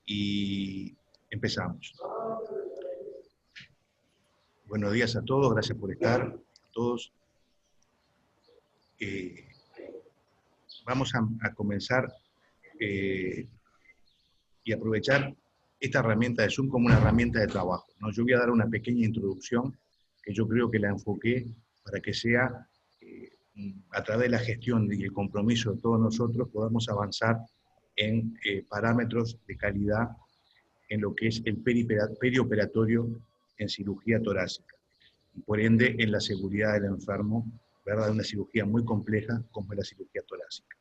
y empezamos. Buenos días a todos, gracias por estar, a todos. Vamos a comenzar y aprovechar esta herramienta de Zoom como una herramienta de trabajo, ¿no? Yo voy a dar una pequeña introducción que yo creo que la enfoqué para que sea a través de la gestión y el compromiso de todos nosotros podamos avanzar en parámetros de calidad en lo que es el perioperatorio en cirugía torácica, y por ende en la seguridad del enfermo, ¿verdad? Una cirugía muy compleja como es la cirugía torácica.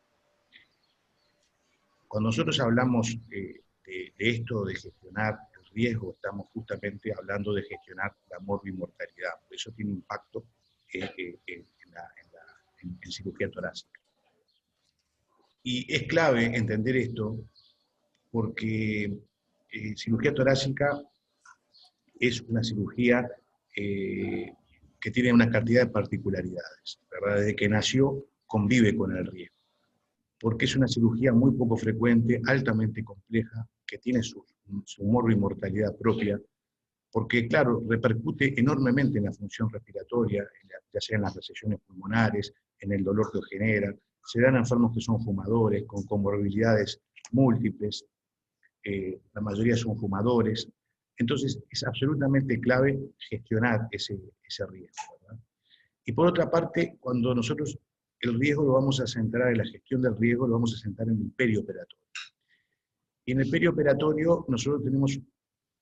Cuando nosotros hablamos de esto, de gestionar el riesgo, estamos justamente hablando de gestionar la morbimortalidad. Por eso tiene impacto en cirugía torácica. Y es clave entender esto porque cirugía torácica es una cirugía que tiene una cantidad de particularidades, ¿verdad? Desde que nació convive con el riesgo, porque es una cirugía muy poco frecuente, altamente compleja, que tiene su morbimortalidad propia, porque, claro, repercute enormemente en la función respiratoria, ya sea en las recesiones pulmonares, en el dolor que genera. Se dan enfermos que son fumadores, con comorbilidades múltiples, la mayoría son fumadores. Entonces, es absolutamente clave gestionar ese riesgo, ¿verdad? Y por otra parte, cuando nosotros el riesgo lo vamos a centrar en la gestión del riesgo, lo vamos a centrar en el perioperatorio. Y en el perioperatorio nosotros tenemos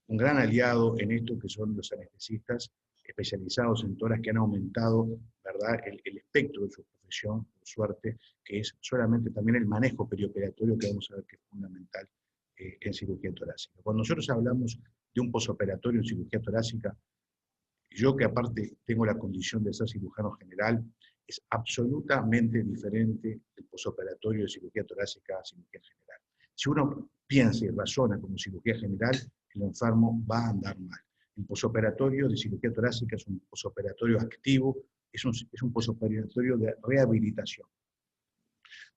un gran aliado en esto, que son los anestesistas especializados en toras, que han aumentado, ¿verdad?, el espectro de su profesión, por suerte, que es solamente también el manejo perioperatorio, que vamos a ver que es fundamental en cirugía torácica. Cuando nosotros hablamos de un posoperatorio en cirugía torácica, yo que aparte tengo la condición de ser cirujano general, es absolutamente diferente el posoperatorio de cirugía torácica a cirugía general. Si uno piensa y razona como cirugía general, el enfermo va a andar mal. El posoperatorio de cirugía torácica es un posoperatorio activo, es un posoperatorio de rehabilitación.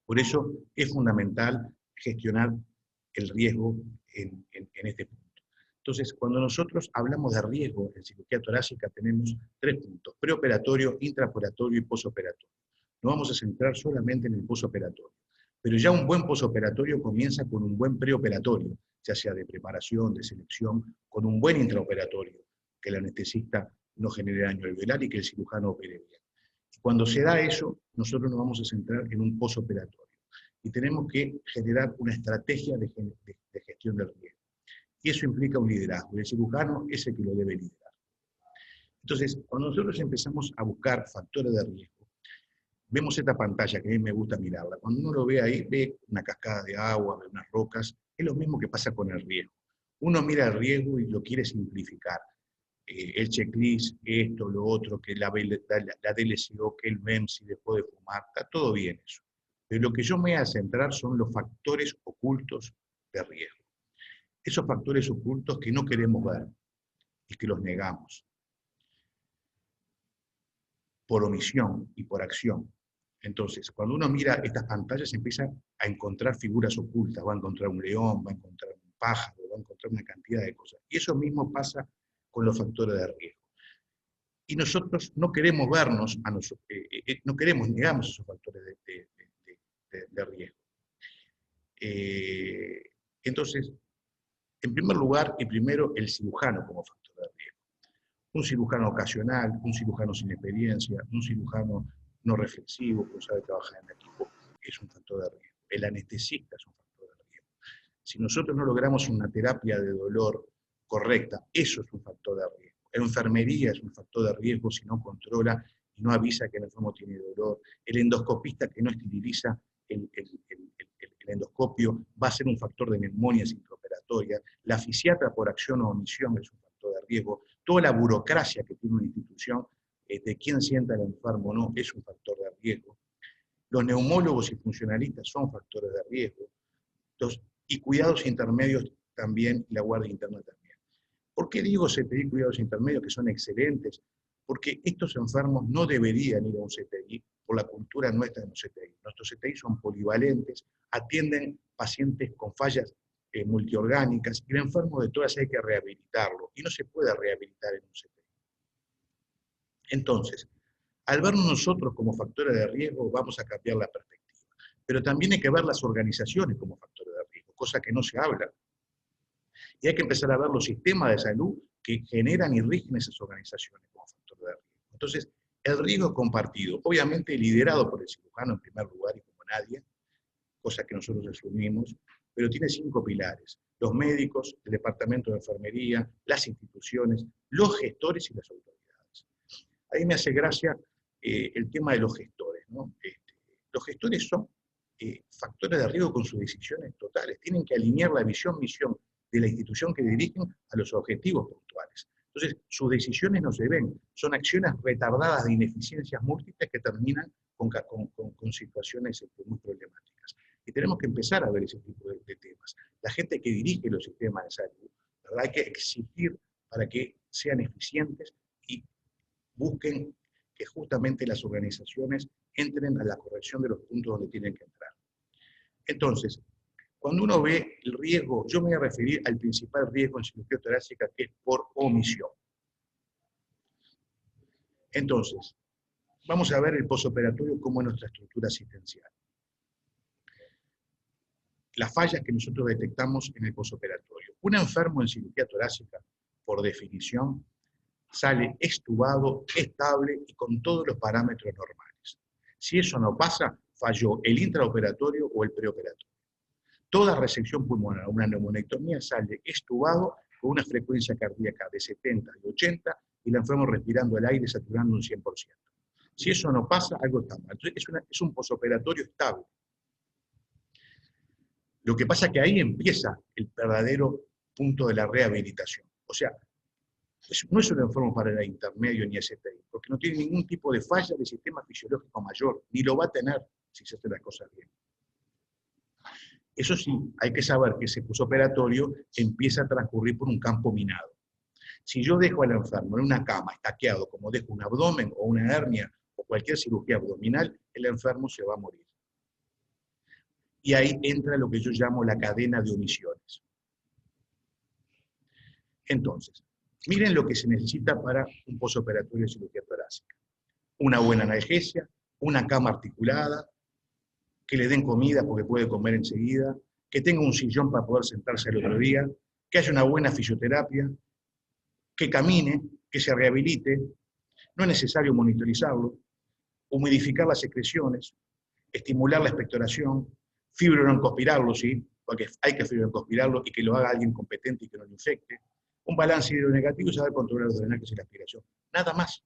Por eso es fundamental gestionar el riesgo en este punto. Entonces, cuando nosotros hablamos de riesgo en cirugía torácica, tenemos 3 puntos: preoperatorio, intraoperatorio y posoperatorio. Nos vamos a centrar solamente en el posoperatorio. Pero ya un buen posoperatorio comienza con un buen preoperatorio, ya sea de preparación, de selección, con un buen intraoperatorio, que el anestesista no genere daño alveolar y que el cirujano opere bien. Y cuando se da eso, nosotros nos vamos a centrar en un posoperatorio. Y tenemos que generar una estrategia de gestión del riesgo. Y eso implica un liderazgo, y el cirujano es el que lo debe liderar. Entonces, cuando nosotros empezamos a buscar factores de riesgo, vemos esta pantalla que a mí me gusta mirarla. Cuando uno lo ve ahí, ve una cascada de agua, ve unas rocas. Es lo mismo que pasa con el riesgo. Uno mira el riesgo y lo quiere simplificar. El checklist, esto, lo otro, que la DLCO, que el MEM si dejó de fumar, está todo bien eso. Pero lo que yo me voy a centrar son los factores ocultos de riesgo. Esos factores ocultos que no queremos ver y que los negamos por omisión y por acción. Entonces, cuando uno mira estas pantallas, empieza a encontrar figuras ocultas, va a encontrar un león, va a encontrar un pájaro, va a encontrar una cantidad de cosas. Y eso mismo pasa con los factores de riesgo. Y nosotros no queremos vernos, no queremos, negamos esos factores de riesgo. Entonces, en primer lugar, y primero, el cirujano como factor de riesgo. Un cirujano ocasional, un cirujano sin experiencia, un cirujano no reflexivo, que no sabe trabajar en equipo, es un factor de riesgo. El anestesista es un factor de riesgo. Si nosotros no logramos una terapia de dolor correcta, eso es un factor de riesgo. La enfermería es un factor de riesgo si no controla y no avisa que el enfermo tiene dolor. El endoscopista que no esteriliza el endoscopio va a ser un factor de neumonía intraoperatoria. La fisiatra por acción o omisión es un factor de riesgo. Toda la burocracia que tiene una institución, de quién sienta al enfermo o no, es un factor de riesgo. Los neumólogos y funcionalistas son factores de riesgo. Y cuidados intermedios también, y la guardia interna también. ¿Por qué digo CTI cuidados intermedios, que son excelentes? Porque estos enfermos no deberían ir a un CTI por la cultura nuestra de los CTI. Nuestros CTI son polivalentes, atienden pacientes con fallas multiorgánicas, y el enfermo de todas hay que rehabilitarlo, y no se puede rehabilitar en un CTI. Entonces, al vernos nosotros como factores de riesgo, vamos a cambiar la perspectiva. Pero también hay que ver las organizaciones como factores de riesgo, cosa que no se habla. Y hay que empezar a ver los sistemas de salud que generan y rigen esas organizaciones como factores de riesgo. Entonces, el riesgo es compartido, obviamente liderado por el cirujano en primer lugar y como nadie, cosa que nosotros asumimos, pero tiene 5 pilares: los médicos, el departamento de enfermería, las instituciones, los gestores y las autoridades. Ahí me hace gracia el tema de los gestores, ¿no? Los gestores son factores de riesgo con sus decisiones totales, tienen que alinear la visión, misión de la institución que dirigen a los objetivos puntuales. Entonces, sus decisiones no se ven, son acciones retardadas de ineficiencias múltiples que terminan con situaciones muy problemáticas. Y tenemos que empezar a ver ese tipo de temas. La gente que dirige los sistemas de salud, ¿verdad? Hay que exigir para que sean eficientes y busquen que justamente las organizaciones entren a la corrección de los puntos donde tienen que entrar. Entonces, cuando uno ve el riesgo, yo me voy a referir al principal riesgo en cirugía torácica, que es por omisión. Entonces, vamos a ver el posoperatorio como es nuestra estructura asistencial. Las fallas que nosotros detectamos en el posoperatorio. Un enfermo en cirugía torácica, por definición, sale extubado, estable y con todos los parámetros normales. Si eso no pasa, falló el intraoperatorio o el preoperatorio. Toda resección pulmonar, una neumonectomía, sale extubado con una frecuencia cardíaca de 70 y 80 y el enfermo respirando el aire saturando un 100%. Si eso no pasa, algo está mal. Entonces es un posoperatorio estable. Lo que pasa es que ahí empieza el verdadero punto de la rehabilitación. O sea, no es un enfermo para el intermedio ni STI, porque no tiene ningún tipo de falla del sistema fisiológico mayor, ni lo va a tener si se hace las cosas bien. Eso sí, hay que saber que ese posoperatorio empieza a transcurrir por un campo minado. Si yo dejo al enfermo en una cama estaqueado, como dejo un abdomen o una hernia o cualquier cirugía abdominal, el enfermo se va a morir. Y ahí entra lo que yo llamo la cadena de omisiones. Entonces, miren lo que se necesita para un posoperatorio de cirugía torácica. Una buena analgesia, una cama articulada, que le den comida porque puede comer enseguida, que tenga un sillón para poder sentarse el otro día, que haya una buena fisioterapia, que camine, que se rehabilite, no es necesario monitorizarlo, humidificar las secreciones, estimular la expectoración, fibrononcospirarlo, ¿sí? Porque hay que fibrononcospirarlo y que lo haga alguien competente y que no lo infecte, un balance hidronegativo y saber controlar los drenajes y la aspiración. Nada más.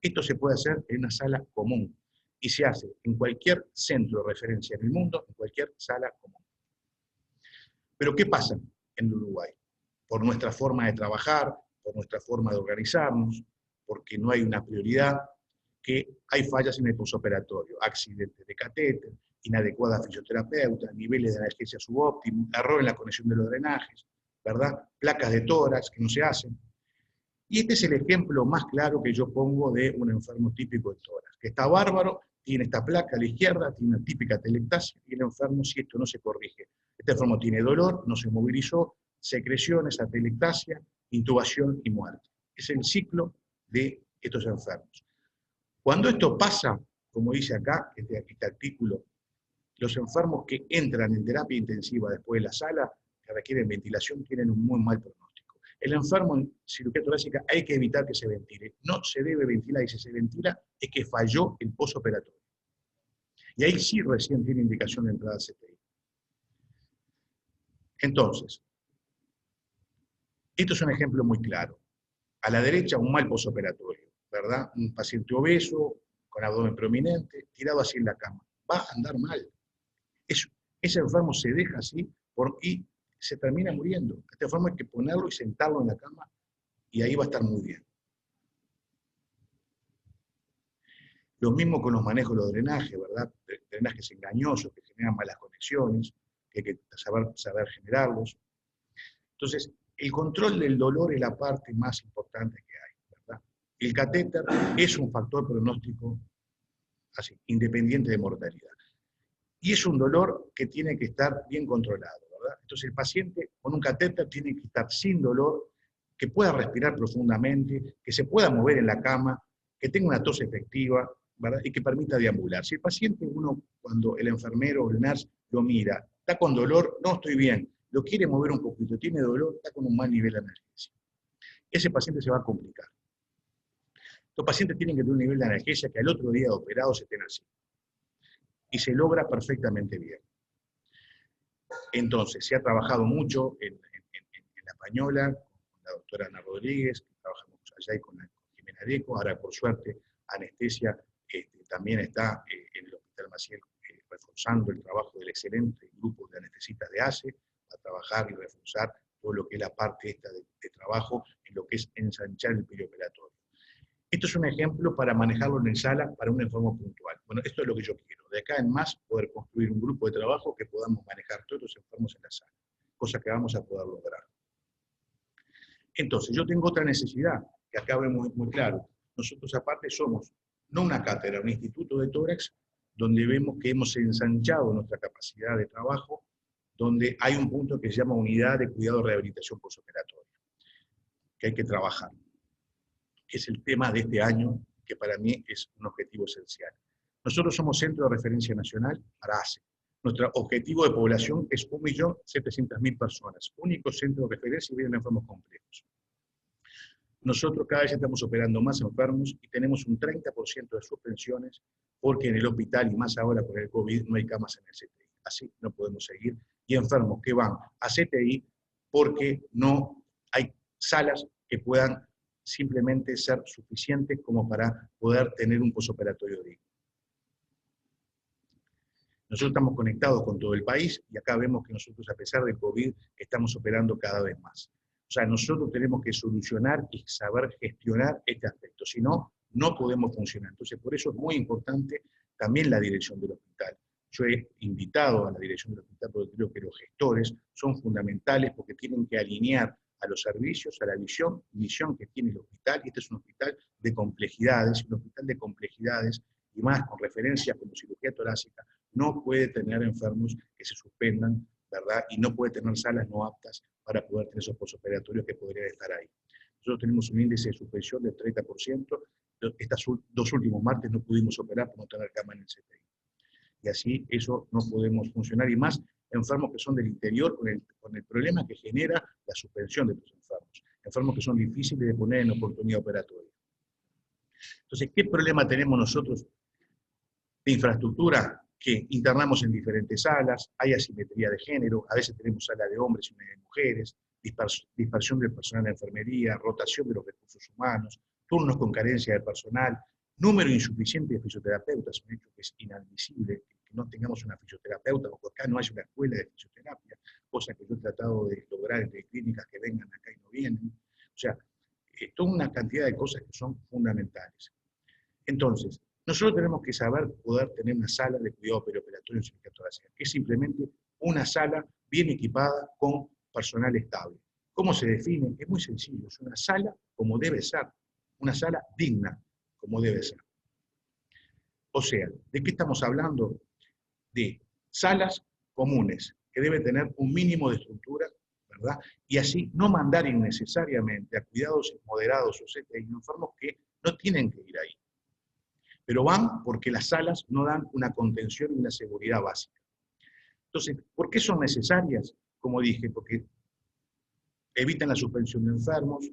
Esto se puede hacer en una sala común y se hace en cualquier centro de referencia en el mundo, en cualquier sala común. Pero ¿qué pasa en Uruguay? Por nuestra forma de trabajar, por nuestra forma de organizarnos, porque no hay una prioridad, que hay fallas en el posoperatorio, accidentes de catéter, inadecuada fisioterapeuta, niveles de analgesia subóptimos, error en la conexión de los drenajes, ¿verdad? Placas de tórax que no se hacen. Y este es el ejemplo más claro que yo pongo de un enfermo típico de tórax, que está bárbaro, tiene esta placa a la izquierda, tiene una típica telectasia, y el enfermo, si esto no se corrige, este enfermo tiene dolor, no se movilizó, secreciones, atelectasia, intubación y muerte. Es el ciclo de estos enfermos. Cuando esto pasa, como dice acá, este artículo, los enfermos que entran en terapia intensiva después de la sala, que requieren ventilación, tienen un muy mal pronóstico. El enfermo en cirugía torácica hay que evitar que se ventile. No se debe ventilar, y si se ventila es que falló el posoperatorio. Y ahí sí recién tiene indicación de entrada a CTI. Entonces, esto es un ejemplo muy claro. A la derecha, un mal posoperatorio, ¿verdad? Un paciente obeso, con abdomen prominente, tirado así en la cama. Va a andar mal. Ese enfermo se deja así y se termina muriendo. Este enfermo hay que ponerlo y sentarlo en la cama y ahí va a estar muy bien. Lo mismo con los manejos de los drenajes, ¿verdad? Drenajes engañosos que generan malas conexiones, que hay que saber generarlos. Entonces, el control del dolor es la parte más importante que hay, ¿verdad? El catéter es un factor pronóstico así, independiente de mortalidad. Y es un dolor que tiene que estar bien controlado, ¿verdad? Entonces el paciente con un catéter tiene que estar sin dolor, que pueda respirar profundamente, que se pueda mover en la cama, que tenga una tos efectiva, ¿verdad? Y que permita deambular. Si el paciente, cuando el enfermero o el nurse lo mira, está con dolor, no estoy bien, lo quiere mover un poquito, tiene dolor, está con un mal nivel de analgesia. Ese paciente se va a complicar. Los pacientes tienen que tener un nivel de analgesia que al otro día de operado se estén así. Y se logra perfectamente bien. Entonces, se ha trabajado mucho en La Pañola, con la doctora Ana Rodríguez, que trabajamos allá y con Jimena Areco. Ahora, por suerte, anestesia también está en el Hospital Maciel reforzando el trabajo del excelente grupo de anestesistas de ACE, a trabajar y reforzar todo lo que es la parte esta de trabajo en lo que es ensanchar el perioperatorio. Esto es un ejemplo para manejarlo en sala para un enfermo puntual. Bueno, esto es lo que yo quiero. De acá en más, poder construir un grupo de trabajo que podamos manejar todos los enfermos en la sala, cosa que vamos a poder lograr. Entonces, yo tengo otra necesidad, que acá vemos muy claro. Nosotros aparte somos, no una cátedra, un instituto de tórax, donde vemos que hemos ensanchado nuestra capacidad de trabajo, donde hay un punto que se llama unidad de cuidado de rehabilitación postoperatoria, que hay que trabajar, que es el tema de este año, que para mí es un objetivo esencial. Nosotros somos Centro de Referencia Nacional para ACE. Nuestro objetivo de población es 1.700.000 personas, único centro de referencia y vienen enfermos complejos. Nosotros cada vez estamos operando más enfermos y tenemos un 30% de suspensiones porque en el hospital, y más ahora con el COVID, no hay camas en el CTI. Así no podemos seguir. Y enfermos que van a CTI porque no hay salas que puedan simplemente ser suficientes como para poder tener un posoperatorio digno. Nosotros estamos conectados con todo el país y acá vemos que nosotros, a pesar del COVID, estamos operando cada vez más. O sea, nosotros tenemos que solucionar y saber gestionar este aspecto, si no, no podemos funcionar. Entonces, por eso es muy importante también la dirección del hospital. Yo he invitado a la dirección del hospital porque creo que los gestores son fundamentales porque tienen que alinear a los servicios, a la misión que tiene el hospital, y este es un hospital de complejidades, y más con referencias como cirugía torácica, no puede tener enfermos que se suspendan, ¿verdad? Y no puede tener salas no aptas para poder tener esos posoperatorios que podrían estar ahí. Nosotros tenemos un índice de suspensión del 30%, estos dos últimos martes no pudimos operar por no tener cama en el CTI. Y así eso no podemos funcionar, y más enfermos que son del interior con el problema que genera la suspensión de los enfermos que son difíciles de poner en oportunidad operatoria. Entonces, ¿qué problema tenemos nosotros de infraestructura? Que internamos en diferentes salas, hay asimetría de género, a veces tenemos sala de hombres y una de mujeres, dispersión del personal de enfermería, rotación de los recursos humanos, turnos con carencia de personal, número insuficiente de fisioterapeutas, un hecho que es inadmisible, que no tengamos una fisioterapeuta, o que acá no haya una escuela de fisioterapia, cosa que yo he tratado de lograr entre clínicas que vengan acá y no vienen. O sea, toda una cantidad de cosas que son fundamentales. Entonces, nosotros tenemos que saber poder tener una sala de cuidado perioperatorio en cirugía torácica, que es simplemente una sala bien equipada con personal estable. ¿Cómo se define? Es muy sencillo, es una sala como debe ser, una sala digna como debe ser. O sea, ¿de qué estamos hablando? De salas comunes, que deben tener un mínimo de estructura, ¿verdad? Y así no mandar innecesariamente a cuidados moderados o CTI enfermos que no tienen que ir ahí. Pero van porque las salas no dan una contención y una seguridad básica. Entonces, ¿por qué son necesarias? Como dije, porque evitan la suspensión de enfermos,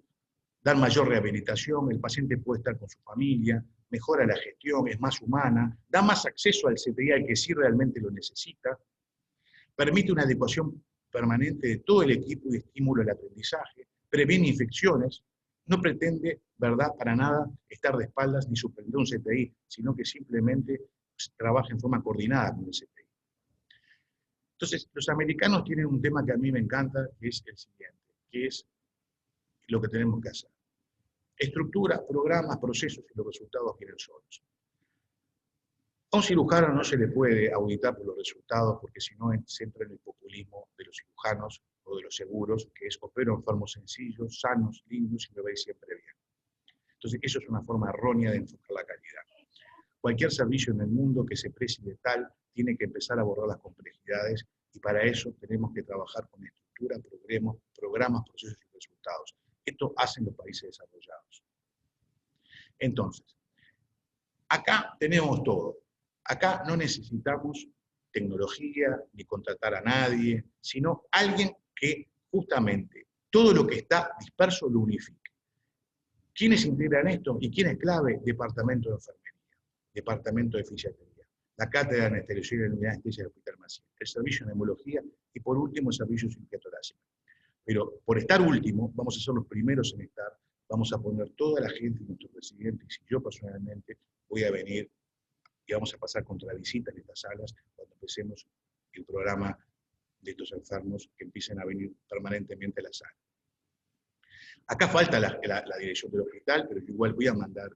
dan mayor rehabilitación, el paciente puede estar con su familia, mejora la gestión, es más humana, da más acceso al CTI al que sí realmente lo necesita, permite una adecuación permanente de todo el equipo y estímulo al aprendizaje, previene infecciones, no pretende, ¿verdad?, para nada estar de espaldas ni suspender un CTI, sino que simplemente trabaja en forma coordinada con el CTI. Entonces, los americanos tienen un tema que a mí me encanta, que es el siguiente, que es lo que tenemos que hacer. Estructura, programas, procesos y los resultados vienen solos. A un cirujano no se le puede auditar por los resultados, porque si no se entra en el populismo de los cirujanos o de los seguros, que es opero enfermos sencillos, sanos, lindos y me veis siempre bien. Entonces, eso es una forma errónea de enfocar la calidad. Cualquier servicio en el mundo que se precie de tal tiene que empezar a abordar las complejidades Y para eso tenemos que trabajar con estructura, programas, procesos y resultados. Esto hacen los países desarrollados. Entonces, acá tenemos todo. Acá no necesitamos tecnología ni contratar a nadie, sino alguien que justamente todo lo que está disperso lo unifique. ¿Quiénes integran esto y quién es clave? Departamento de Enfermería, Departamento de Fisiatría, la Cátedra de Anestesiología y la Unidad de Anestesia del Hospital Maciel, el Servicio de Neumología y por último el Servicio de Cirugía Torácica. Pero por estar último, vamos a ser los primeros en estar, vamos a poner toda la gente, nuestros residentes, y yo personalmente voy a venir y vamos a pasar contravisita en estas salas cuando empecemos el programa de estos enfermos que empiecen a venir permanentemente a la sala. Acá falta la dirección del hospital, pero yo igual voy a mandar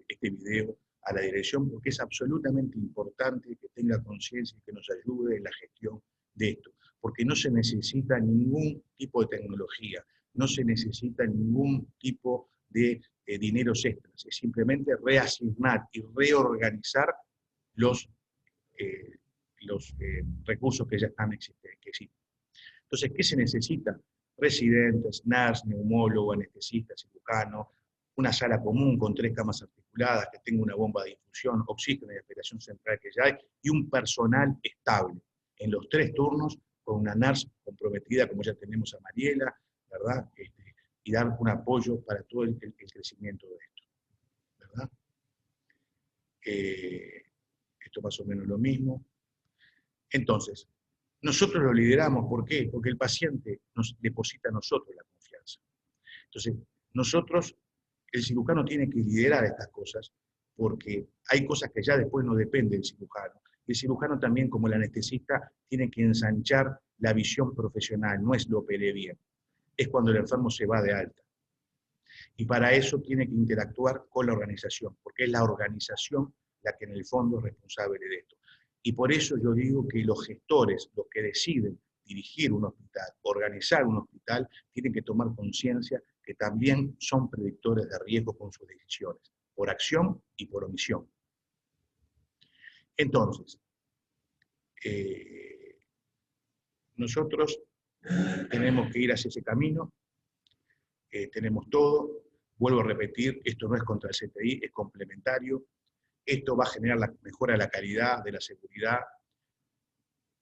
este video a la dirección porque es absolutamente importante que tenga conciencia y que nos ayude en la gestión de esto, porque no se necesita ningún tipo de tecnología, no se necesita ningún tipo de dineros extras, es simplemente reasignar y reorganizar los recursos que ya están existentes. Entonces, ¿qué se necesita? Residentes, NARS, neumólogo, anestesista, cirujano, una sala común con 3 camas articuladas, que tenga una bomba de infusión, oxígeno y aspiración central que ya hay, y un personal estable en los 3 turnos, con una NARS comprometida, como ya tenemos a Mariela, ¿verdad? Y dar un apoyo para todo el crecimiento de esto, ¿verdad? Esto más o menos lo mismo. Entonces, nosotros lo lideramos, ¿por qué? Porque el paciente nos deposita a nosotros la confianza. Entonces, nosotros, el cirujano tiene que liderar estas cosas, porque hay cosas que ya después no dependen del cirujano. El cirujano también, como el anestesista, tiene que ensanchar la visión profesional, no es lo operé bien, es cuando el enfermo se va de alta. Y para eso tiene que interactuar con la organización, porque es la organización la que en el fondo es responsable de esto. Y por eso yo digo que los gestores, los que deciden dirigir un hospital, organizar un hospital, tienen que tomar conciencia que también son predictores de riesgo con sus decisiones, por acción y por omisión. Entonces, nosotros tenemos que ir hacia ese camino, tenemos todo. Vuelvo a repetir, esto no es contra el CTI, es complementario. Esto va a generar la mejora de la calidad, de la seguridad,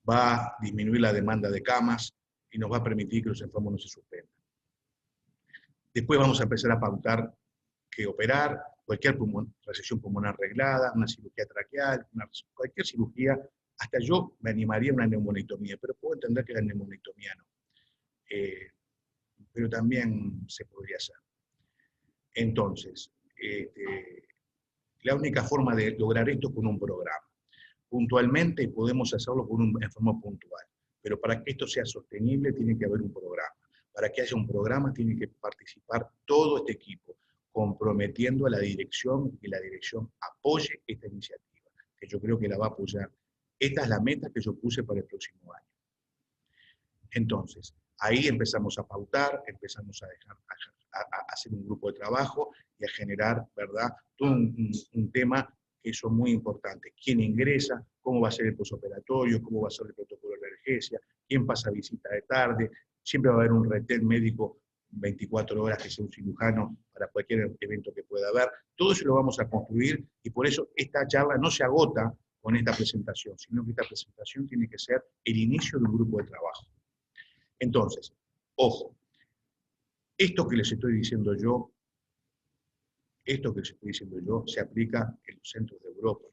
va a disminuir la demanda de camas y nos va a permitir que los enfermos no se suspendan. Después vamos a empezar a pautar que operar, cualquier resección pulmonar arreglada, una cirugía traqueal, cualquier cirugía, hasta yo me animaría a una neumonectomía, pero puedo entender que la neumonectomía no. Pero también se podría hacer. Entonces, la única forma de lograr esto es con un programa. Puntualmente podemos hacerlo con un enfermo puntual, pero para que esto sea sostenible tiene que haber un programa. Para que haya un programa tiene que participar todo este equipo, comprometiendo a la dirección y la dirección apoye esta iniciativa, que yo creo que la va a apoyar. Esta es la meta que yo puse para el próximo año. Entonces, ahí empezamos a pautar, empezamos a hacer un grupo de trabajo y a generar, ¿verdad?, todo un tema que son muy importantes. ¿Quién ingresa? ¿Cómo va a ser el posoperatorio? ¿Cómo va a ser el protocolo de emergencia? ¿Quién pasa visita de tarde? Siempre va a haber un retén médico 24 horas que sea un cirujano para cualquier evento que pueda haber. Todo eso lo vamos a construir y por eso esta charla no se agota con esta presentación, sino que esta presentación tiene que ser el inicio de un grupo de trabajo. Entonces, ojo, esto que les estoy diciendo yo se aplica en los centros de Europa.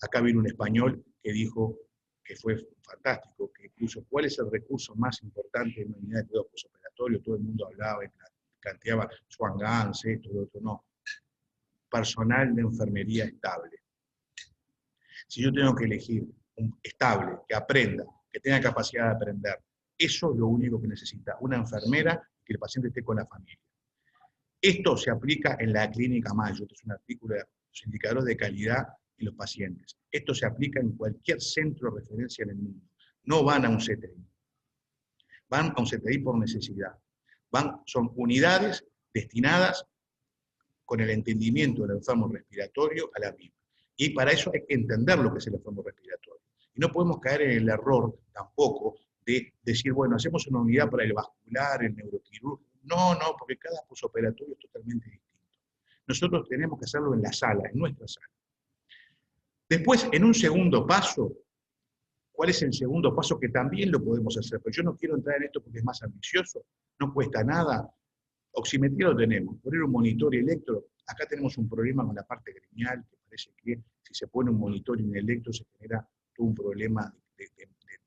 Acá vino un español que dijo que fue fantástico, que puso cuál es el recurso más importante en una unidad de cuidado postoperatorio. Todo el mundo hablaba y planteaba Swan Gans, esto, lo otro, no. Personal de enfermería estable. Si yo tengo que elegir un estable, que aprenda, que tenga capacidad de aprender, eso es lo único que necesita una enfermera, que el paciente esté con la familia. Esto se aplica en la Clínica Mayo, que es un artículo de los indicadores de calidad en los pacientes. Esto se aplica en cualquier centro de referencia en el mundo. No van a un CTI. Van a un CTI por necesidad. Son unidades destinadas con el entendimiento del enfermo respiratorio a la misma. Y para eso hay que entender lo que es el enfermo respiratorio. Y no podemos caer en el error tampoco de decir, bueno, hacemos una unidad para el vascular, el neuroquirúrgico. No, no, porque cada posoperatorio es totalmente distinto. Nosotros tenemos que hacerlo en la sala, en nuestra sala. Después, en un segundo paso, ¿cuál es el segundo paso? Que también lo podemos hacer, pero yo no quiero entrar en esto porque es más ambicioso, no cuesta nada. Oximetría lo tenemos, poner un monitor y electro. Acá tenemos un problema con la parte gremial, que parece que si se pone un monitor y un electro se genera todo un problema de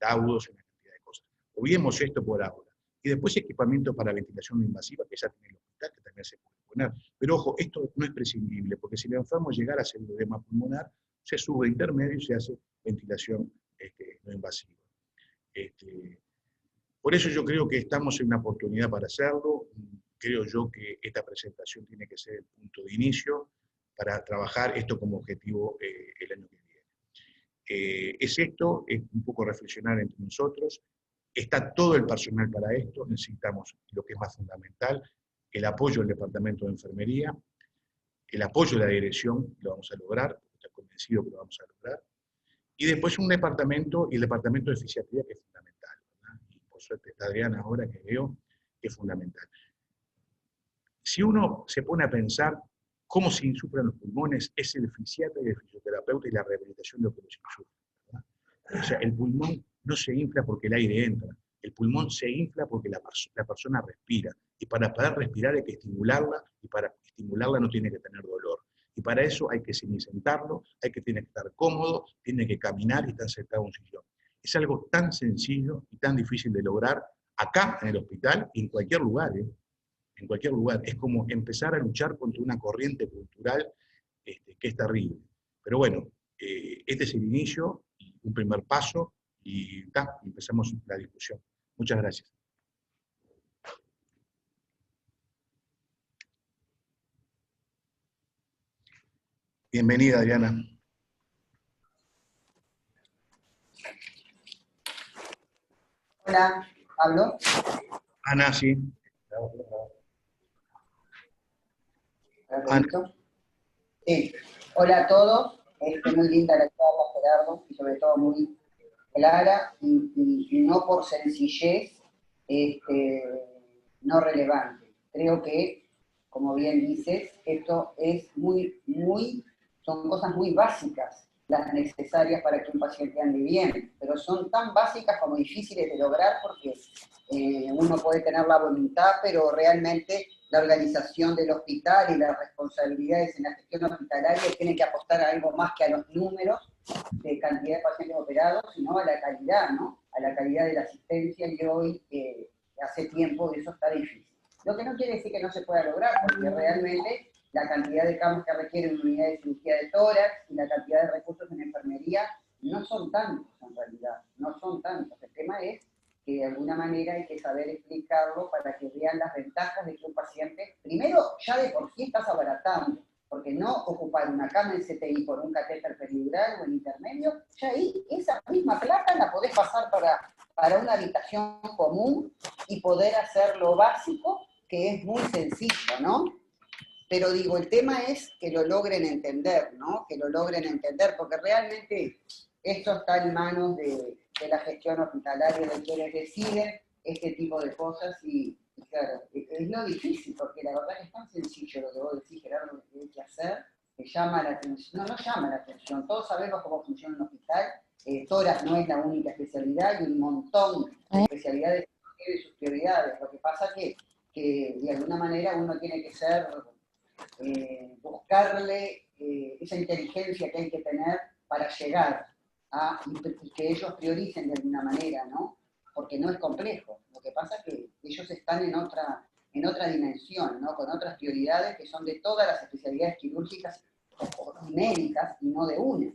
daudos y una cantidad de cosas. Olvidemos esto por ahora. Y después equipamiento para ventilación no invasiva, que ya tiene el hospital, que también se puede poner. Pero ojo, esto no es prescindible, porque si el enfermo llegara a ser edema pulmonar, se sube intermedio y se hace ventilación no invasiva. Por eso yo creo que estamos en una oportunidad para hacerlo. Creo yo que esta presentación tiene que ser el punto de inicio para trabajar esto como objetivo el año que viene. Es esto, es un poco reflexionar entre nosotros. Está todo el personal para esto, necesitamos lo que es más fundamental, el apoyo del Departamento de Enfermería, el apoyo de la dirección, lo vamos a lograr, estoy convencido que lo vamos a lograr, y después un departamento, y el departamento de fisiatría, que es fundamental, ¿verdad? Y por suerte está Adriana ahora, que veo que es fundamental. Si uno se pone a pensar cómo se insuflan los pulmones, es el fisiatra y el fisioterapeuta y la rehabilitación de lo que los insufla, ¿verdad? O sea, el pulmón no se infla porque el aire entra, el pulmón se infla porque la persona respira, y para poder respirar hay que estimularla, y para estimularla no tiene que tener dolor. Y para eso hay que semisentarlo, tiene que estar cómodo, tiene que caminar y estar sentado en un sillón. Es algo tan sencillo y tan difícil de lograr acá en el hospital y en cualquier lugar, ¿eh? En cualquier lugar. Es como empezar a luchar contra una corriente cultural que es terrible. Pero bueno, este es el inicio, un primer paso, y empezamos la discusión. Muchas gracias. Bienvenida, Adriana. Hola, ¿Pablo? Ana, sí. Ana. Sí. Hola a todos. Muy linda la charla, Gerardo, y sobre todo muy clara y no por sencillez no relevante. Creo que, como bien dices, esto es son cosas muy básicas las necesarias para que un paciente ande bien, pero son tan básicas como difíciles de lograr porque uno puede tener la voluntad, pero realmente la organización del hospital y las responsabilidades en la gestión hospitalaria tienen que apostar a algo más que a los números de cantidad de pacientes operados, sino a la calidad, ¿no? A la calidad de la asistencia, y hoy, hace tiempo, eso está difícil. Lo que no quiere decir que no se pueda lograr, porque realmente la cantidad de camas que requieren una unidad de cirugía de tórax y la cantidad de recursos en enfermería no son tantos en realidad, no son tantos. El tema es que de alguna manera hay que saber explicarlo para que vean las ventajas de que un paciente, primero, ya de por sí estás abaratando, porque no ocupar una cama en CTI por un catéter peridural o en intermedio, ya ahí esa misma plata la podés pasar para una habitación común y poder hacer lo básico, que es muy sencillo, ¿no? Pero digo, el tema es que lo logren entender, ¿no? Que lo logren entender, porque realmente esto está en manos de la gestión hospitalaria, de quienes deciden este tipo de cosas, y claro, es lo difícil, porque la verdad que es tan sencillo lo que vos decís, Gerardo, lo que hay que hacer, que llama la atención, no llama la atención, todos sabemos cómo funciona un hospital, tórax no es la única especialidad, y un montón de especialidades tienen sus prioridades. Lo que pasa que de alguna manera uno tiene que ser, buscarle esa inteligencia que hay que tener para llegar a, y que ellos prioricen de alguna manera, ¿no? Porque no es complejo. Lo que pasa es que ellos están en otra dimensión, ¿no? Con otras prioridades que son de todas las especialidades quirúrgicas y médicas, y no de una.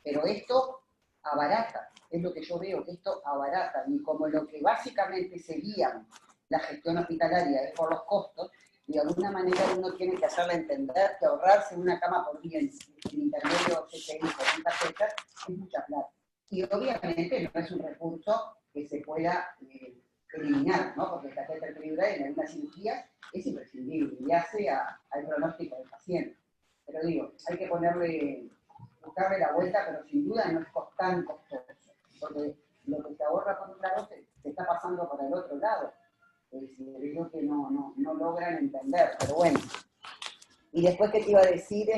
Pero esto abarata, es lo que yo veo, que esto abarata, y como lo que básicamente se guía la gestión hospitalaria es por los costos, de alguna manera uno tiene que hacerle entender que ahorrarse una cama por día en intermedio CTI por un catéter es mucha plata. Y obviamente no es un recurso que se pueda eliminar, ¿no? Porque el catéter peridural en algunas cirugías es imprescindible y hace al pronóstico del paciente. Pero digo, hay que buscarle la vuelta, pero sin duda no es tan costoso. porque lo que se ahorra por un lado se está pasando por el otro lado. Creo que no logran entender, pero bueno. Y después, ¿qué te iba a decir?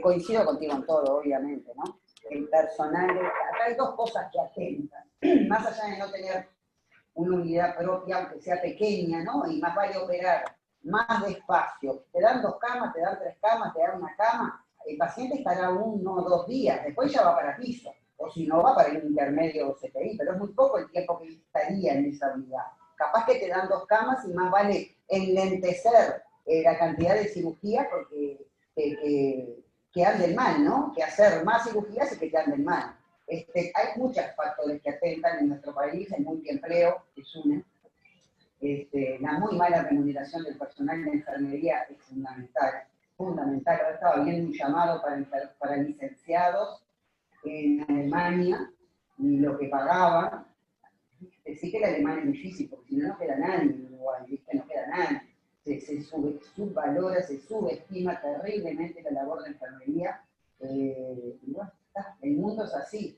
Coincido contigo en todo, obviamente, ¿no? El personal, acá hay dos cosas que atentan, más allá de no tener una unidad propia, aunque sea pequeña, ¿no? Y más vale operar más despacio. Te dan 2 camas, te dan 3 camas, te dan una cama, el paciente estará 1 o 2 días, después ya va para piso, o si no va para el intermedio o CTI, pero es muy poco el tiempo que estaría en esa unidad. Capaz que te dan 2 camas y más vale enlentecer la cantidad de cirugía porque que anden mal, ¿no? Que hacer más cirugías y que te anden mal. Hay muchos factores que atentan en nuestro país, el multiempleo es uno. La muy mala remuneración del personal de enfermería es fundamental. Fundamental. Ahora estaba viendo un llamado para licenciados en Alemania y lo que pagaban. Sí que el alemán es difícil, porque si no, no queda nadie en Uruguay, ¿viste? No queda nadie. Se subvalora, se subestima terriblemente la labor de enfermería. Y bueno, el mundo es así.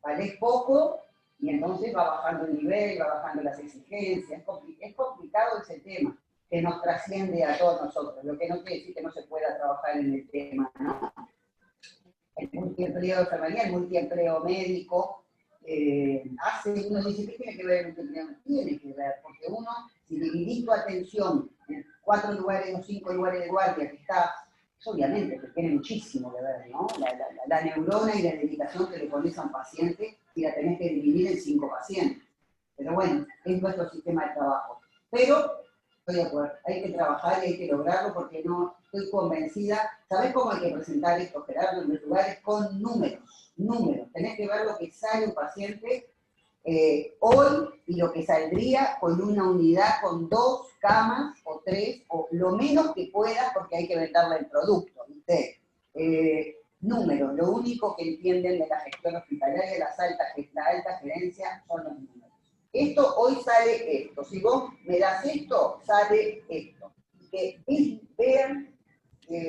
Valés poco y entonces va bajando el nivel, va bajando las exigencias. Es complicado ese tema, que nos trasciende a todos nosotros. Lo que no quiere decir que no se pueda trabajar en el tema, ¿no? El multiempleo de enfermería, el multiempleo médico, uno dice, ¿qué tiene que ver el multiempleo? Tiene que ver, porque uno, si dividís tu atención en 4 lugares o 5 lugares de guardia que está, obviamente que tiene muchísimo que ver, ¿no? La neurona y la dedicación que le pones a un paciente y la tenés que dividir en 5 pacientes. Pero bueno, es nuestro sistema de trabajo. Pero estoy de acuerdo, hay que trabajar y hay que lograrlo porque no estoy convencida. ¿Sabés cómo hay que presentar esto, Gerardo, en los lugares? Con números, números. Tenés que ver lo que sale un paciente hoy y lo que saldría con una unidad con 2 camas o 3, o lo menos que puedas porque hay que venderle el producto, ¿viste? Números, lo único que entienden de la gestión hospitalaria, la alta gerencia, son los números. Esto hoy sale esto, si vos me das esto, sale esto. Que vean,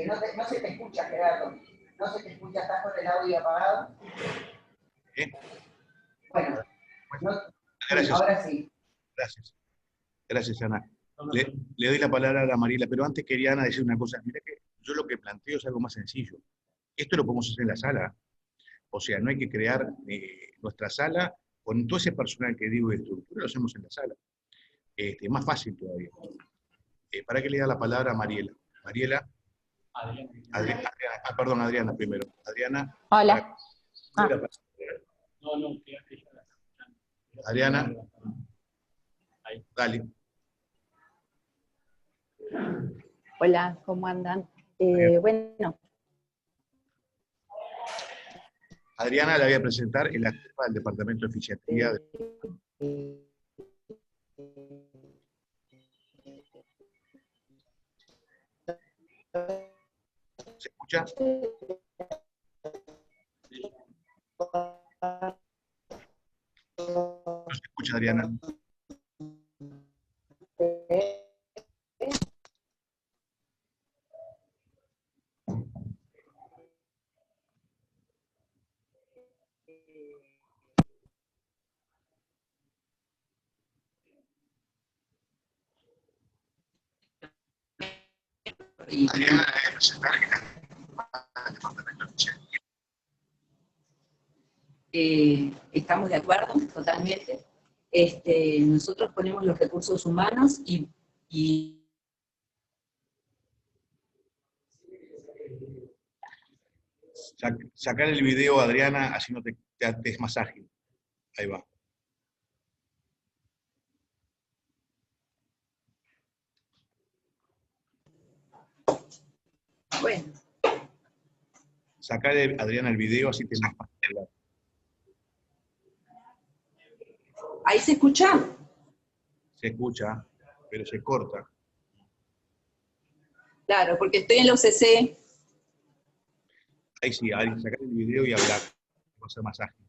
no se te escucha, Gerardo, no se te escucha, estás con el audio apagado. Bueno, gracias. Ahora sí. Gracias. Gracias, Ana. Le doy la palabra a la Mariela, pero antes quería, Ana, decir una cosa. Mira que yo lo que planteo es algo más sencillo. Esto lo podemos hacer en la sala. O sea, no hay que crear nuestra sala con todo ese personal que digo de estructura, lo hacemos en la sala. Más fácil todavía. ¿Para qué le da la palabra a Mariela? Mariela. Adriana. Perdón, Adriana primero. Adriana. Hola. No, Adriana. Dale. Hola, ¿cómo andan? Bueno. Adriana la voy a presentar, es la jefa del Departamento de Fisiatría. ¿Se escucha? No se escucha, Adriana. Adriana la voy a presentar, es la jefa del Departamento de Fisiatría. Estamos de acuerdo totalmente. Nosotros ponemos los recursos humanos y Sacar el video, Adriana, así no te es más ágil. Ahí va. bueno. Sacar, Adriana, el video, así te es más fácil hablar. ¿Ahí se escucha? Se escucha, pero se corta. Claro, porque estoy en la UCC. Ahí sí, sacar el video y hablar. Va a ser más ágil.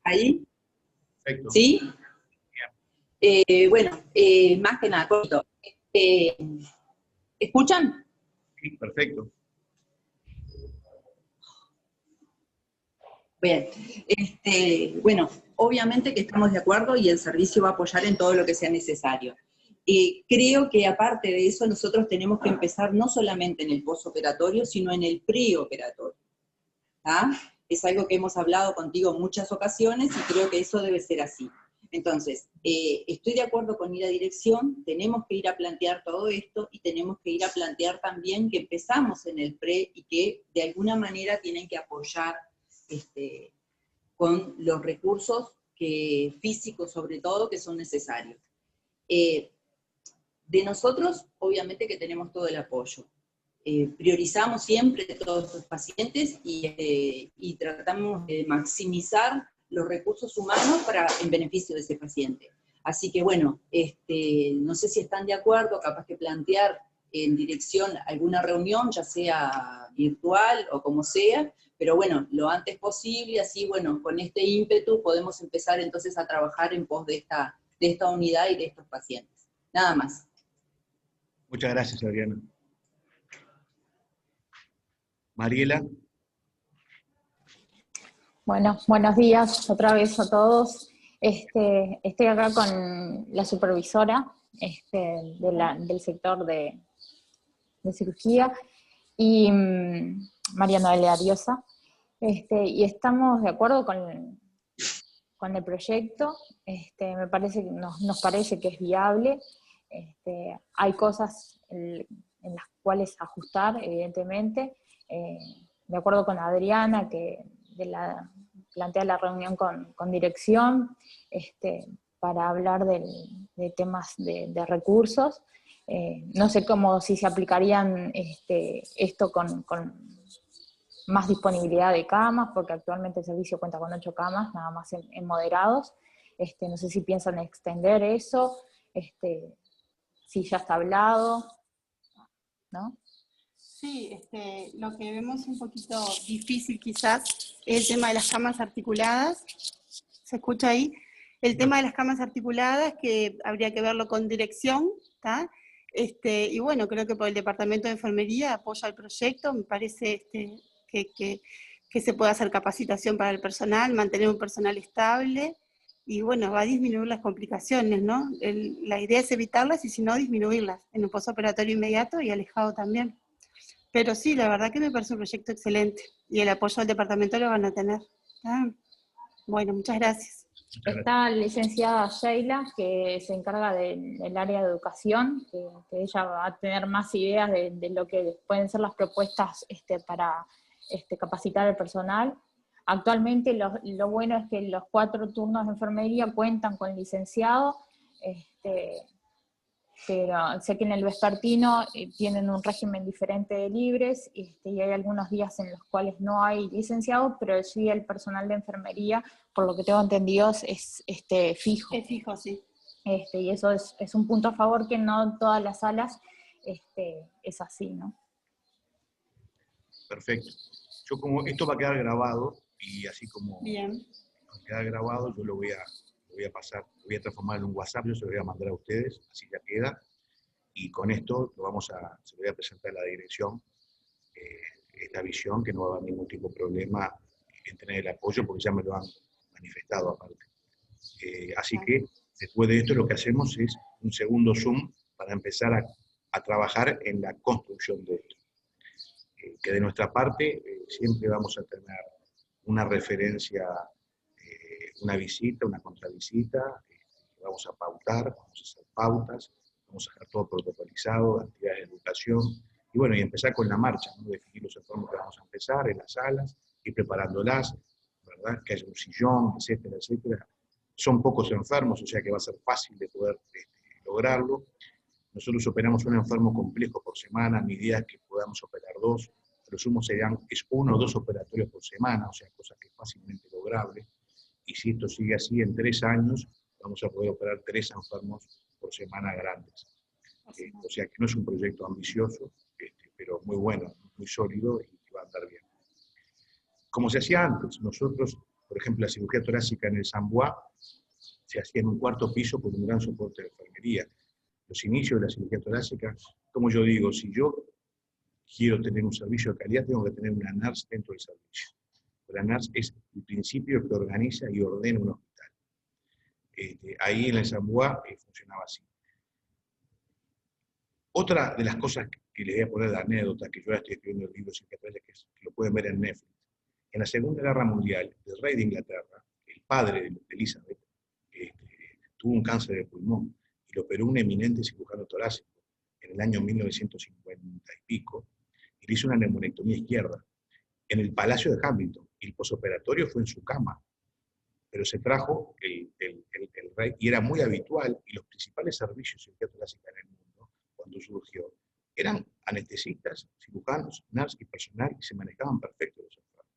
¿Ahí? Perfecto. ¿Sí? Bueno, más que nada, corto. ¿Escuchan? Sí, perfecto. Bien, bueno, obviamente que estamos de acuerdo y el servicio va a apoyar en todo lo que sea necesario. Creo que aparte de eso nosotros tenemos que empezar no solamente en el postoperatorio, sino en el preoperatorio. ¿Ah? Es algo que hemos hablado contigo en muchas ocasiones y creo que eso debe ser así. Entonces, estoy de acuerdo con ir a dirección, tenemos que ir a plantear todo esto y tenemos que ir a plantear también que empezamos en el pre y que de alguna manera tienen que apoyar con los recursos físicos sobre todo que son necesarios. De nosotros, obviamente que tenemos todo el apoyo. Priorizamos siempre todos los pacientes y tratamos de maximizar los recursos humanos en beneficio de ese paciente. Así que bueno, no sé si están de acuerdo, capaz que plantear en dirección alguna reunión, ya sea virtual o como sea, pero bueno, lo antes posible, así bueno, con este ímpetu podemos empezar entonces a trabajar en pos de esta unidad y de estos pacientes. Nada más. Muchas gracias, Adriana. Mariela. Bueno, buenos días otra vez a todos. Estoy acá con la supervisora del sector de cirugía y María Noelia Ariosa, y estamos de acuerdo con el proyecto. Me parece que nos parece que es viable. Hay cosas en las cuales ajustar, evidentemente, de acuerdo con Adriana, que plantea la reunión con dirección, para hablar de temas de recursos. No sé si se aplicarían esto con más disponibilidad de camas, porque actualmente el servicio cuenta con 8 camas, nada más en moderados. No sé si piensan extender eso, si ya está hablado, ¿no? Sí, lo que vemos un poquito difícil quizás es el tema de las camas articuladas. ¿Se escucha ahí? El tema de las camas articuladas, que habría que verlo con dirección, ¿tá? Y bueno, creo que por el Departamento de Enfermería apoya el proyecto, me parece que se puede hacer capacitación para el personal, mantener un personal estable, y bueno, va a disminuir las complicaciones, ¿no? La idea es evitarlas y si no, disminuirlas en un postoperatorio inmediato y alejado también. Pero sí, la verdad que me parece un proyecto excelente y el apoyo del departamento lo van a tener. Bueno, muchas gracias. Está la licenciada Sheila, que se encarga del área de educación, que ella va a tener más ideas de lo que pueden ser las propuestas para capacitar al personal. Actualmente lo bueno es que los 4 turnos de enfermería cuentan con licenciado, pero sé que en el vespertino tienen un régimen diferente de libres, y hay algunos días en los cuales no hay licenciado, pero sí el personal de enfermería, por lo que tengo entendido, es fijo. Es fijo, sí. Y eso es un punto a favor, que no en todas las salas es así, ¿no? Perfecto. Yo, como esto va a quedar grabado, y así como Bien. va a quedar grabado, yo lo voy a pasar, lo voy a transformar en un WhatsApp, yo se lo voy a mandar a ustedes, así ya queda, y con esto se lo voy a presentar a la dirección, esta visión, que no va a haber ningún tipo de problema en tener el apoyo, porque ya me lo han manifestado aparte. Así que, después de esto, lo que hacemos es un segundo Zoom para empezar a trabajar en la construcción de esto. Que de nuestra parte siempre vamos a tener una referencia, una visita, una contravisita, vamos a pautar, vamos a hacer pautas, vamos a dejar todo protocolizado, actividades de educación, y bueno, y empezar con la marcha, ¿no? Definir los enfermos que vamos a empezar en las salas, ir preparándolas, ¿verdad? Que haya un sillón, etcétera, etcétera. Son pocos enfermos, o sea que va a ser fácil de poder lograrlo. Nosotros operamos un enfermo complejo por semana, mi idea es que podamos operar 2, pero sumo es 1 o 2 operatorios por semana, o sea, cosa que es fácilmente lograble. Y si esto sigue así, en 3 años vamos a poder operar 3 enfermos por semana grandes. O sea que no es un proyecto ambicioso, pero muy bueno, muy sólido y va a andar bien. Como se hacía antes, nosotros, por ejemplo, la cirugía torácica en el San Bois se hacía en un 4º piso con un gran soporte de enfermería. Los inicios de la cirugía torácica, como yo digo, si yo quiero tener un servicio de calidad, tengo que tener una nurse dentro del servicio. La NARS es el principio que organiza y ordena un hospital. Ahí en la Zambúa funcionaba así. Otra de las cosas que les voy a poner de anécdota, que yo ahora estoy escribiendo el libro Psiquiatría, que lo pueden ver en Netflix. En la Segunda Guerra Mundial, el rey de Inglaterra, el padre de Elizabeth, tuvo un cáncer de pulmón y lo operó un eminente cirujano torácico en el año 1950 y pico, y le hizo una neumonectomía izquierda en el Palacio de Hamilton, y el posoperatorio fue en su cama, pero se trajo el rey, y era muy habitual, y los principales servicios de cirugía torácica en el mundo, cuando surgió, eran anestesistas, cirujanos, NARS y personal, y se manejaban perfecto los enfermos.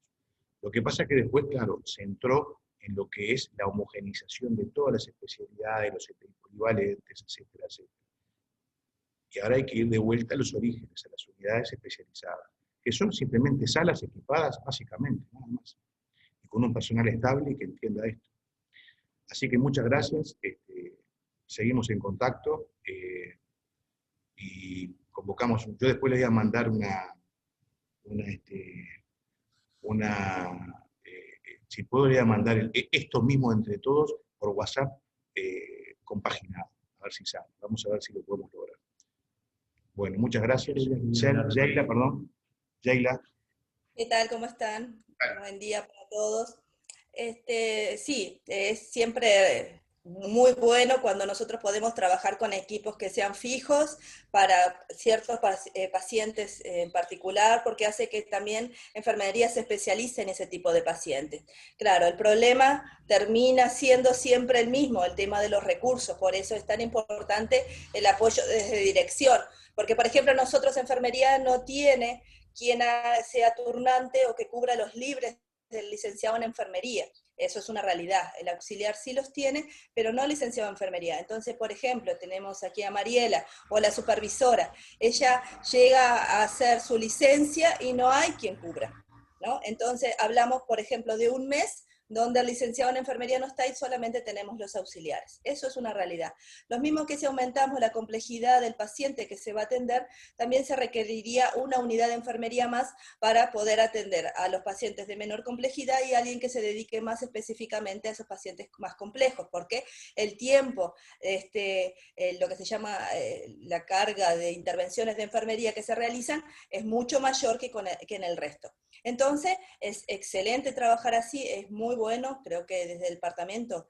Lo que pasa es que después, claro, se entró en lo que es la homogenización de todas las especialidades, los polivalentes, etcétera, etcétera. Y ahora hay que ir de vuelta a los orígenes, a las unidades especializadas, que son simplemente salas equipadas, básicamente, nada más, y con un personal estable que entienda esto. Así que muchas gracias, seguimos en contacto, y convocamos, yo después les voy a mandar si puedo, le voy a mandar esto mismo entre todos por WhatsApp compaginado, a ver si sale, vamos a ver si lo podemos lograr. Bueno, muchas gracias. Yaila, perdón. Yaila. ¿Qué tal? ¿Cómo están? Buen día para todos. Sí, es siempre muy bueno cuando nosotros podemos trabajar con equipos que sean fijos para ciertos pacientes en particular, porque hace que también enfermería se especialice en ese tipo de pacientes. Claro, el problema termina siendo siempre el mismo, el tema de los recursos, por eso es tan importante el apoyo desde dirección, porque por ejemplo nosotros enfermería no tiene quien sea turnante o que cubra los libres del licenciado en enfermería. Eso es una realidad. El auxiliar sí los tiene, pero no licenciado en enfermería. Entonces, por ejemplo, tenemos aquí a Mariela, o la supervisora. Ella llega a hacer su licencia y no hay quien cubra, ¿no? Entonces, hablamos, por ejemplo, de un mes donde el licenciado en enfermería no está y solamente tenemos los auxiliares. Eso es una realidad. Lo mismo que si aumentamos la complejidad del paciente que se va a atender, también se requeriría una unidad de enfermería más para poder atender a los pacientes de menor complejidad y alguien que se dedique más específicamente a esos pacientes más complejos, porque el tiempo, lo que se llama la carga de intervenciones de enfermería que se realizan es mucho mayor que en el resto. Entonces, es excelente trabajar así, es muy bueno, creo que desde el departamento,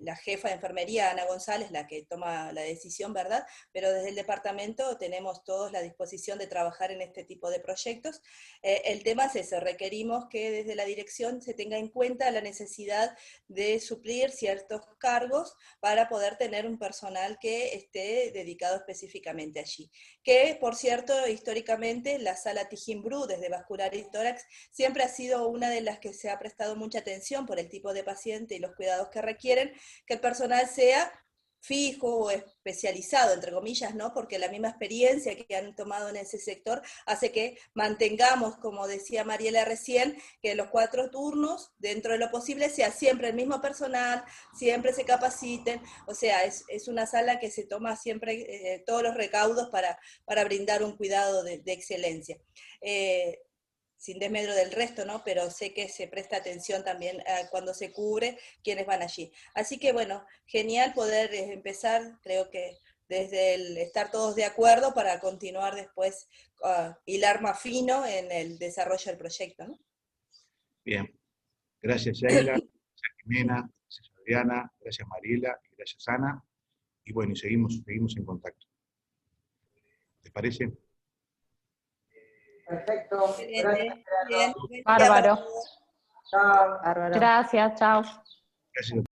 la jefa de enfermería, Ana González, la que toma la decisión, ¿verdad? Pero desde el departamento tenemos todos la disposición de trabajar en este tipo de proyectos. El tema es eso, requerimos que desde la dirección se tenga en cuenta la necesidad de suplir ciertos cargos para poder tener un personal que esté dedicado específicamente allí. Que, por cierto, históricamente la sala Tijimbrú, desde vascular y tórax, siempre ha sido una de las que se ha prestado mucha atención por el tipo de paciente y los cuidados que requieren, que el personal sea fijo o especializado, entre comillas, ¿no? Porque la misma experiencia que han tomado en ese sector hace que mantengamos, como decía Mariela recién, que los 4 turnos, dentro de lo posible, sea siempre el mismo personal, siempre se capaciten, o sea, es una sala que se toma siempre todos los recaudos para brindar un cuidado de excelencia. Sin desmedro del resto, ¿no? Pero sé que se presta atención también cuando se cubre quienes van allí. Así que bueno, genial poder empezar, creo que desde el estar todos de acuerdo para continuar después, hilar más fino en el desarrollo del proyecto, ¿no? Bien, gracias Yaila, gracias Jimena, gracias Adriana, gracias Mariela y gracias Ana, y bueno, y seguimos en contacto. ¿Te parece? Perfecto. Gracias. Bien. Bárbaro. Chao. Gracias, chao. Gracias.